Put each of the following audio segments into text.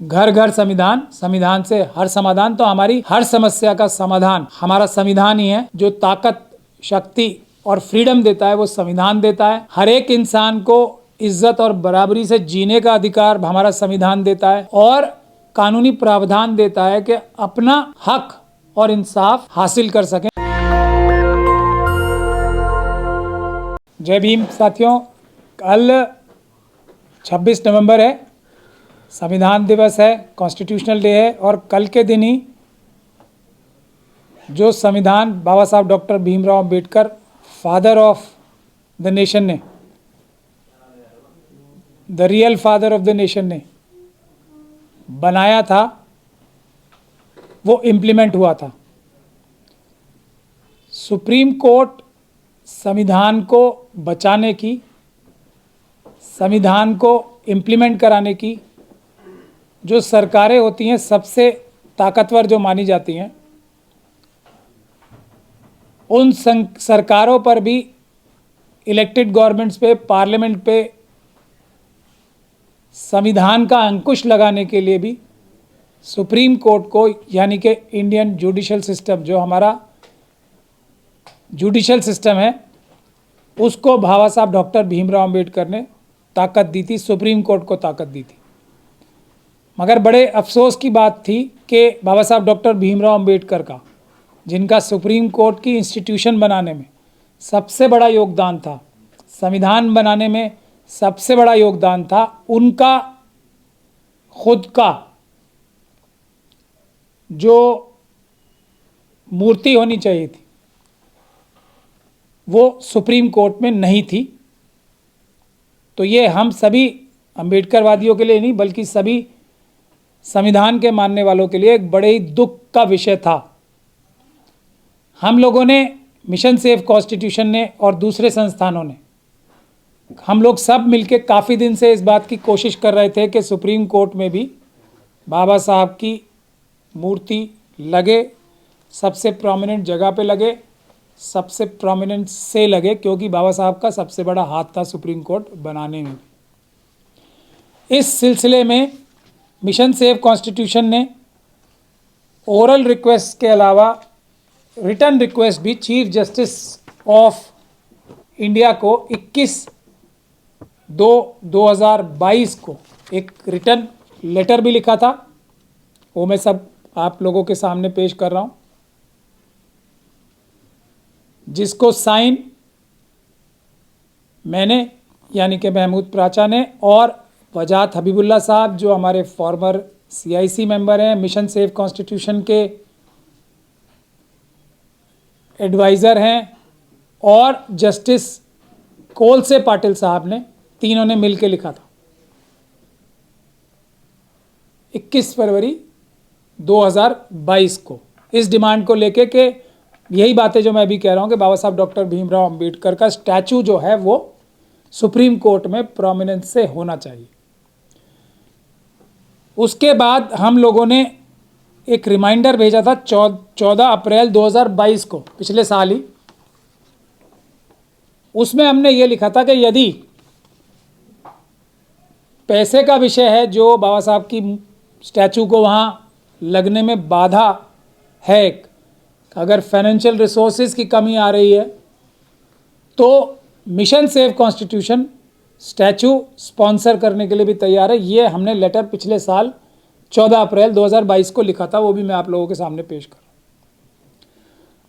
घर घर संविधान, संविधान से हर समाधान। तो हमारी हर समस्या का समाधान हमारा संविधान ही है। जो ताकत, शक्ति और फ्रीडम देता है वो संविधान देता है। हर एक इंसान को इज्जत और बराबरी से जीने का अधिकार हमारा संविधान देता है और कानूनी प्रावधान देता है कि अपना हक और इंसाफ हासिल कर सकें। जय भीम साथियों, कल 26 नवंबर है, संविधान दिवस है, कॉन्स्टिट्यूशनल डे है। और कल के दिन ही जो संविधान Baba Saheb doctor Bhimrao Ambedkar, father of the nation ने, the real father of the nation ने बनाया था, वो इम्प्लीमेंट हुआ था। सुप्रीम कोर्ट संविधान को बचाने की, संविधान को इम्प्लीमेंट कराने की जो सरकारें होती हैं, सबसे ताकतवर जो मानी जाती हैं, उन सरकारों पर भी, इलेक्टेड गवर्नमेंट्स पे, पार्लियामेंट पे संविधान का अंकुश लगाने के लिए भी सुप्रीम कोर्ट को, यानी कि इंडियन जुडिशल सिस्टम, जो हमारा जुडिशल सिस्टम है, उसको बाबा साहब डॉक्टर भीमराव अंबेडकर ने ताकत दी थी, सुप्रीम कोर्ट को ताकत दी थी। मगर बड़े अफसोस की बात थी कि बाबा साहब डॉक्टर भीमराव अंबेडकर का, जिनका सुप्रीम कोर्ट की इंस्टीट्यूशन बनाने में सबसे बड़ा योगदान था, संविधान बनाने में सबसे बड़ा योगदान था, उनका खुद का जो मूर्ति होनी चाहिए थी वो सुप्रीम कोर्ट में नहीं थी। तो ये हम सभी अंबेडकरवादियों के लिए नहीं, बल्कि सभी संविधान के मानने वालों के लिए एक बड़े ही दुख का विषय था। हम लोगों ने, मिशन सेव कॉन्स्टिट्यूशन ने और दूसरे संस्थानों ने, हम लोग सब मिलके काफ़ी दिन से इस बात की कोशिश कर रहे थे कि सुप्रीम कोर्ट में भी बाबा साहब की मूर्ति लगे, सबसे प्रोमिनेंट जगह पे लगे, सबसे प्रोमिनेंट से लगे, क्योंकि बाबा साहब का सबसे बड़ा हाथ था सुप्रीम कोर्ट बनाने में। इस सिलसिले में मिशन सेव कॉन्स्टिट्यूशन ने ओरल रिक्वेस्ट के अलावा रिटर्न रिक्वेस्ट भी चीफ जस्टिस ऑफ इंडिया को 21/2/2022 को एक रिटर्न लेटर भी लिखा था। वो मैं सब आप लोगों के सामने पेश कर रहा हूँ, जिसको साइन मैंने, यानी कि महमूद प्राचा ने, और वजाहत हबीबुल्ला साहब, जो हमारे फॉर्मर CIC मेंबर हैं, मिशन सेव कॉन्स्टिट्यूशन के एडवाइज़र हैं, और जस्टिस कोलसे पाटिल साहब ने, तीनों ने मिलकर लिखा था 21 फरवरी 2022 को, इस डिमांड को लेके कि यही बातें जो मैं अभी कह रहा हूँ कि बाबा साहब डॉक्टर भीमराव अंबेडकर का स्टैचू जो है वो सुप्रीम कोर्ट में प्रोमिनेंस से होना चाहिए। उसके बाद हम लोगों ने एक रिमाइंडर भेजा था 14 अप्रैल 2022 को, पिछले साल ही। उसमें हमने ये लिखा था कि यदि पैसे का विषय है, जो बाबा साहब की स्टैचू को वहाँ लगने में बाधा है, अगर फाइनेंशियल रिसोर्सेज की कमी आ रही है, तो mission save constitution statue sponsor करने के लिए भी तैयार है। ये हमने लेटर पिछले साल 14 अप्रैल 2022 को लिखा था, वो भी मैं आप लोगों के सामने पेश कर रहा हूँ।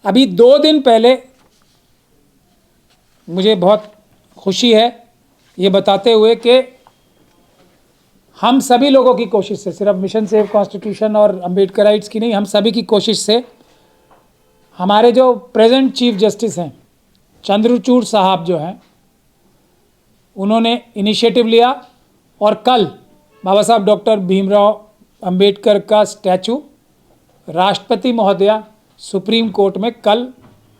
अभी 2 दिन पहले मुझे बहुत खुशी है ये बताते हुए कि हम सभी लोगों की कोशिश से, सिर्फ मिशन सेव कॉन्स्टिट्यूशन और अम्बेडकराइट्स की नहीं, हम सभी की कोशिश से हमारे जो प्रेजेंट चीफ जस्टिस हैं, चंद्रचूड़ साहब जो हैं, उन्होंने इनिशिएटिव लिया और कल बाबा साहब डॉक्टर भीमराव अंबेडकर का स्टैचू राष्ट्रपति महोदया सुप्रीम कोर्ट में कल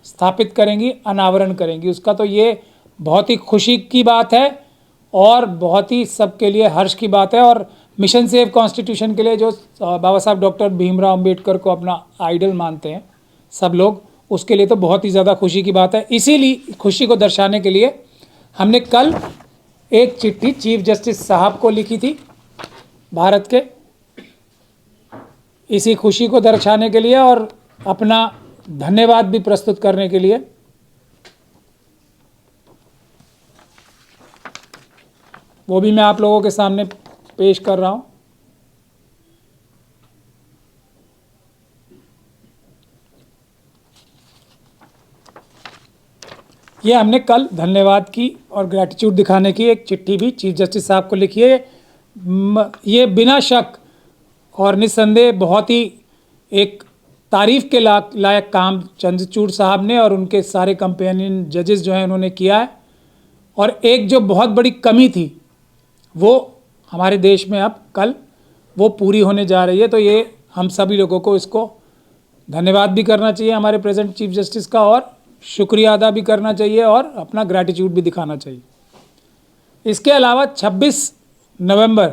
स्थापित करेंगी, अनावरण करेंगी उसका। तो ये बहुत ही खुशी की बात है और बहुत ही सबके लिए हर्ष की बात है। और मिशन सेव कॉन्स्टिट्यूशन के लिए, जो बाबा साहब डॉक्टर भीमराव अंबेडकर को अपना आइडल मानते हैं सब लोग, उसके लिए तो बहुत ही ज़्यादा खुशी की बात है। इसीलिए खुशी को दर्शाने के लिए हमने कल एक चिट्ठी चीफ जस्टिस साहब को लिखी थी भारत के, इसी खुशी को दर्शाने के लिए और अपना धन्यवाद भी प्रस्तुत करने के लिए वो भी मैं आप लोगों के सामने पेश कर रहा हूं। ये हमने कल धन्यवाद की और ग्रैटिट्यूड दिखाने की एक चिट्ठी भी चीफ जस्टिस साहब को लिखी है। ये बिना शक और निस्संदेह बहुत ही एक तारीफ़ के लायक काम चंद्रचूड़ साहब ने और उनके सारे कंपेनियन जजेस जो हैं उन्होंने किया है। और एक जो बहुत बड़ी कमी थी वो हमारे देश में अब कल वो पूरी होने जा रही है। तो ये हम सभी लोगों को इसको धन्यवाद भी करना चाहिए हमारे प्रेजेंट चीफ जस्टिस का, और शुक्रिया अदा भी करना चाहिए और अपना ग्रैटिट्यूड भी दिखाना चाहिए। इसके अलावा 26 नवंबर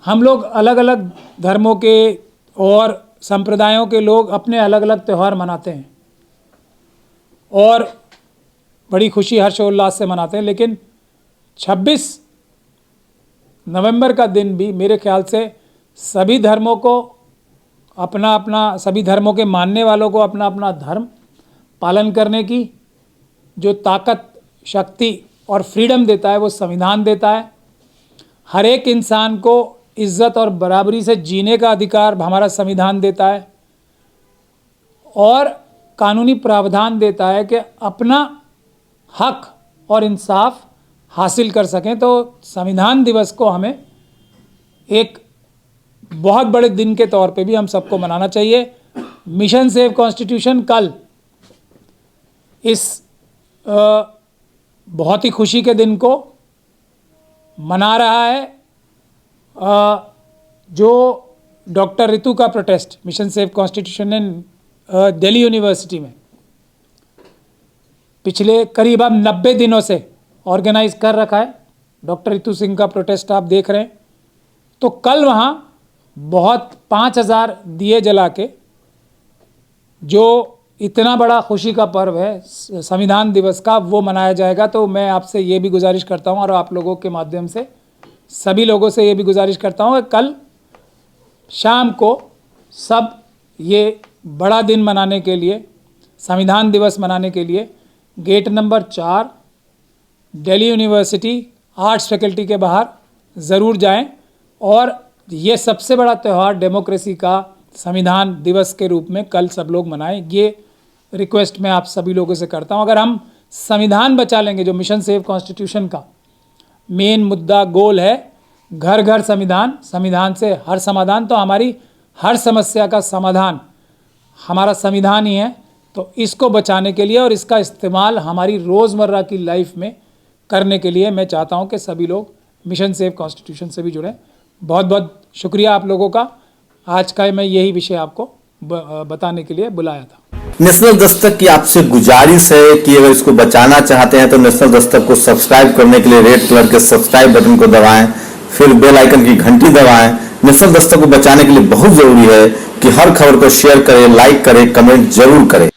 हम लोग अलग अलग धर्मों के और संप्रदायों के लोग अपने अलग अलग त्यौहार मनाते हैं और बड़ी खुशी हर्षोल्लास से मनाते हैं, लेकिन 26 नवंबर का दिन भी मेरे ख्याल से सभी धर्मों को अपना अपना, सभी धर्मों के मानने वालों को अपना अपना धर्म पालन करने की जो ताकत, शक्ति और फ्रीडम देता है वो संविधान देता है। हर एक इंसान को इज्जत और बराबरी से जीने का अधिकार हमारा संविधान देता है और कानूनी प्रावधान देता है कि अपना हक और इंसाफ हासिल कर सकें। तो संविधान दिवस को हमें एक बहुत बड़े दिन के तौर पे भी हम सबको मनाना चाहिए। मिशन सेव कॉन्स्टिट्यूशन कल इस बहुत ही खुशी के दिन को मना रहा है। जो डॉक्टर रितु का प्रोटेस्ट मिशन सेव कॉन्स्टिट्यूशन ने दिल्ली यूनिवर्सिटी में पिछले करीब अब 90 दिनों से ऑर्गेनाइज कर रखा है। डॉक्टर रितु सिंह का प्रोटेस्ट आप देख रहे हैं। तो कल वहाँ बहुत 5000 दिए जला के जो इतना बड़ा खुशी का पर्व है संविधान दिवस का वो मनाया जाएगा। तो मैं आपसे ये भी गुजारिश करता हूँ और आप लोगों के माध्यम से सभी लोगों से ये भी गुजारिश करता हूँ कि कल शाम को सब ये बड़ा दिन मनाने के लिए, संविधान दिवस मनाने के लिए gate number 4 Delhi university arts faculty के बाहर ज़रूर जाएं और ये सबसे बड़ा त्यौहार डेमोक्रेसी का संविधान दिवस के रूप में कल सब लोग मनाएं। ये रिक्वेस्ट मैं आप सभी लोगों से करता हूं। अगर हम संविधान बचा लेंगे, जो मिशन सेव कॉन्स्टिट्यूशन का मेन मुद्दा गोल है घर घर संविधान, संविधान से हर समाधान, तो हमारी हर समस्या का समाधान हमारा संविधान ही है। तो इसको बचाने के लिए और इसका इस्तेमाल हमारी रोज़मर्रा की लाइफ में करने के लिए मैं चाहता हूं कि सभी लोग मिशन सेव कॉन्स्टिट्यूशन से भी जुड़ें। बहुत बहुत शुक्रिया आप लोगों का। आज का मैं यही विषय आपको बताने के लिए बुलाया था। नेशनल दस्तक की आपसे गुजारिश है कि अगर इसको बचाना चाहते हैं तो नेशनल दस्तक को सब्सक्राइब करने के लिए रेड कलर के सब्सक्राइब बटन को दबाएं, फिर बेल आइकन की घंटी दबाएं। नेशनल दस्तक को बचाने के लिए बहुत जरूरी है कि हर खबर को शेयर करें, लाइक करें, कमेंट जरूर करें।